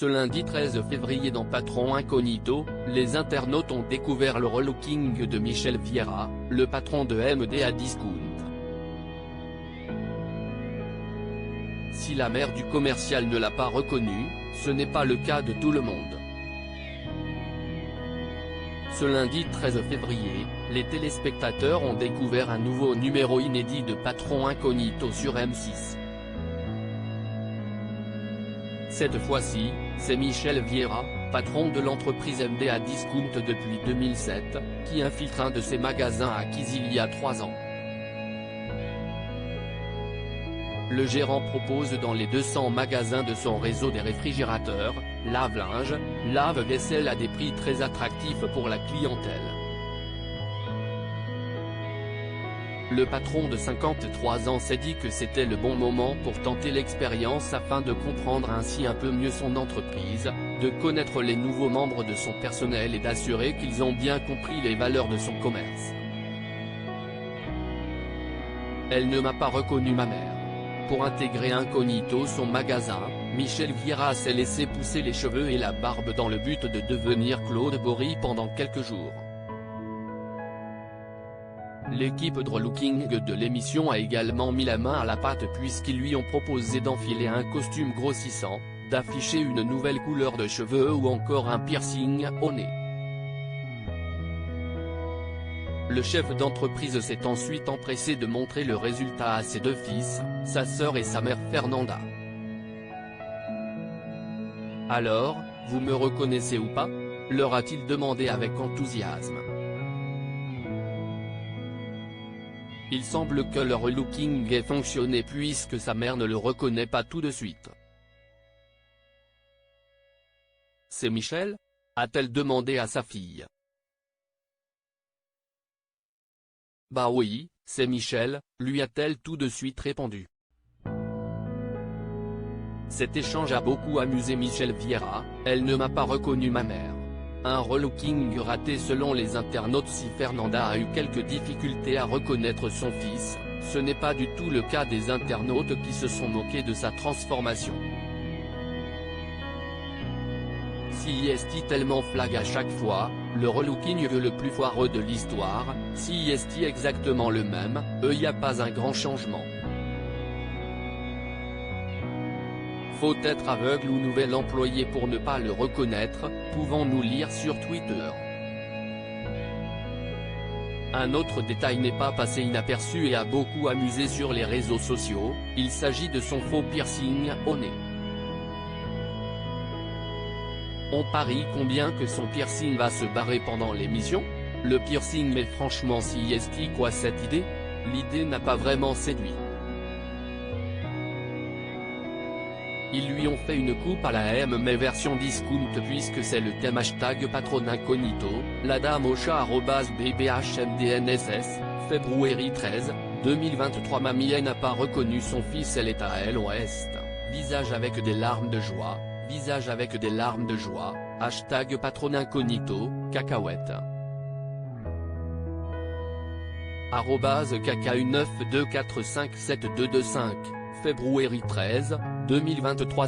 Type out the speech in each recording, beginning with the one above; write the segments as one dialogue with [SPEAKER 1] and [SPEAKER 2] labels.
[SPEAKER 1] Ce lundi 13 février dans Patron Incognito, les internautes ont découvert le relooking de Michel Vieira, le patron de MDA Discount. Si la mère du commercial ne l'a pas reconnu, ce n'est pas le cas de tout le monde. Ce lundi 13 février, les téléspectateurs ont découvert un nouveau numéro inédit de Patron Incognito sur M6. Cette fois-ci, c'est Michel Vieira, patron de l'entreprise MDA Discount depuis 2007, qui infiltre un de ses magasins acquis il y a 3 ans. Le gérant propose dans les 200 magasins de son réseau des réfrigérateurs, lave-linge, lave-vaisselle à des prix très attractifs pour la clientèle. Le patron de 53 ans s'est dit que c'était le bon moment pour tenter l'expérience afin de comprendre ainsi un peu mieux son entreprise, de connaître les nouveaux membres de son personnel et d'assurer qu'ils ont bien compris les valeurs de son commerce. Elle ne m'a pas reconnu ma mère. Pour intégrer incognito son magasin, Michel Vieira s'est laissé pousser les cheveux et la barbe dans le but de devenir Claude Bory pendant quelques jours. L'équipe de relooking de l'émission a également mis la main à la pâte puisqu'ils lui ont proposé d'enfiler un costume grossissant, d'afficher une nouvelle couleur de cheveux ou encore un piercing au nez. Le chef d'entreprise s'est ensuite empressé de montrer le résultat à ses 2 fils, sa sœur et sa mère Fernanda. Alors, vous me reconnaissez ou pas ? Leur a-t-il demandé avec enthousiasme. Il semble que le relooking ait fonctionné puisque sa mère ne le reconnaît pas tout de suite. « C'est Michel ?» a-t-elle demandé à sa fille. « Bah oui, c'est Michel », lui a-t-elle tout de suite répondu. Cet échange a beaucoup amusé Michel Vieira, « Elle ne m'a pas reconnu ma mère ». Un relooking raté selon les internautes. Si Fernanda a eu quelques difficultés à reconnaître son fils, ce n'est pas du tout le cas des internautes qui se sont moqués de sa transformation. Si est tellement flag à chaque fois, le relooking le plus foireux de l'histoire, si est exactement le même, y a pas un grand changement. Faut être aveugle ou nouvel employé pour ne pas le reconnaître, pouvons-nous lire sur Twitter. Un autre détail n'est pas passé inaperçu et a beaucoup amusé sur les réseaux sociaux, il s'agit de son faux piercing au nez. On parie combien que son piercing va se barrer pendant l'émission ? Le piercing, mais franchement, si est quoi cette idée ? L'idée n'a pas vraiment séduit. Ils lui ont fait une coupe à la M mais version discount puisque c'est le thème #patron incognito, la dame au chat @bbhmdnss, février 13, 2023. Mamie n'a pas reconnu son fils, elle est à l'ouest, visage avec des larmes de joie, visage avec des larmes de joie, #patron incognito, cacahuète. @kku92472225, février 13, 2023.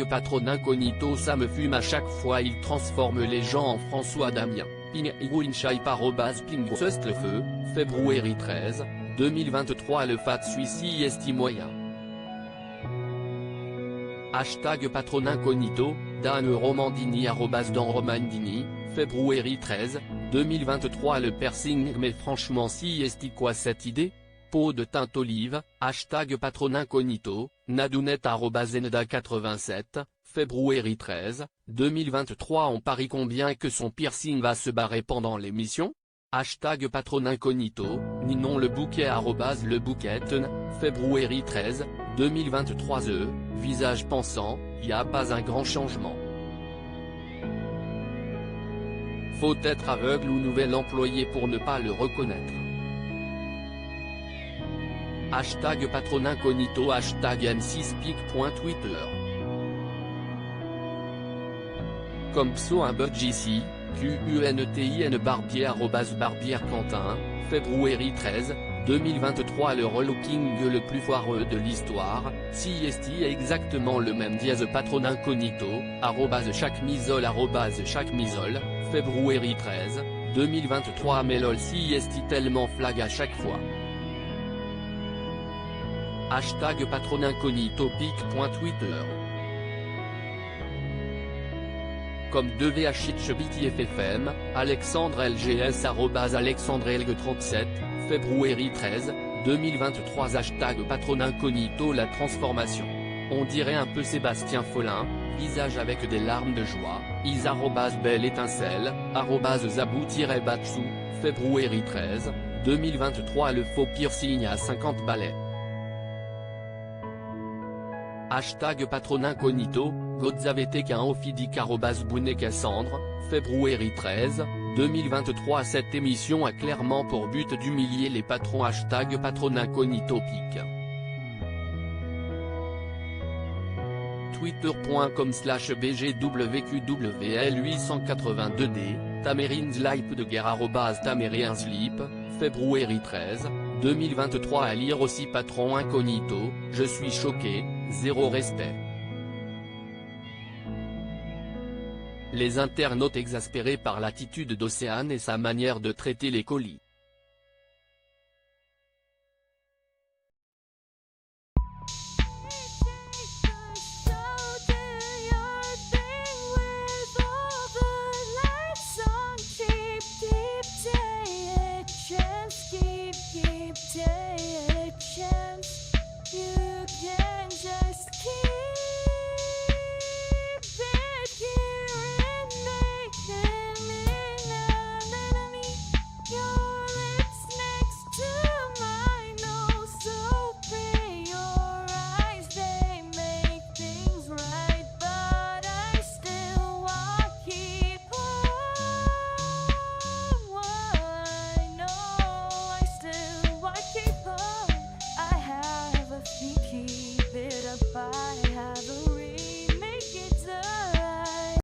[SPEAKER 1] #patron incognito. Ça me fume à chaque fois, il transforme les gens en François Damien, ping @ping le feu, février 13, 2023. Le fat suicide est moyen. #patron incognito, Dan Romandini Dan Romandini, février 13, 2023. Le piercing, mais franchement, si est quoi cette idée ? Peau de teinte olive, #patron incognito, Nadounette @neda87, février 13, 2023. On parie combien que son piercing va se barrer pendant l'émission ? #patron incognito, Ninon le bouquet le bouqueten, février 13, 2023. Visage pensant, y a pas un grand changement. Faut être aveugle ou nouvel employé pour ne pas le reconnaître. #patron incognito, #m6pic.twitter. Comme pso un budge ici, QUNTIN Barbier @Barbier Quentin, février 13, 2023 le relooking le plus foireux de l'histoire, CIST est exactement le même patron incognito, @chacmisole février 13, 2023 mais lol CIST tellement flag à chaque fois. Patron incognito pic.twitter. Comme 2VHITCHBTFFM, Alexandre LGS @Alexandre LG37, février 13, 2023 Patron incognito la transformation. On dirait un peu Sébastien Follin, visage avec des larmes de joie, belle étincelle, @zabou-batsu, février 13, 2023 le faux piercing à 50 balais. Patron incognito, Godzavetek Ofidik @Bouné Cassandre, février 13, 2023 Cette émission a clairement pour but d'humilier les patrons. Patron incognito pic. Twitter.com/bgwqwl882d, Tamerinsleip de guerre @Tamerinsleip, février 13, 2023 À lire aussi Patron incognito, je suis choqué, zéro respect. Les internautes exaspérés par l'attitude d'Océane et sa manière de traiter les colis.
[SPEAKER 2] Keep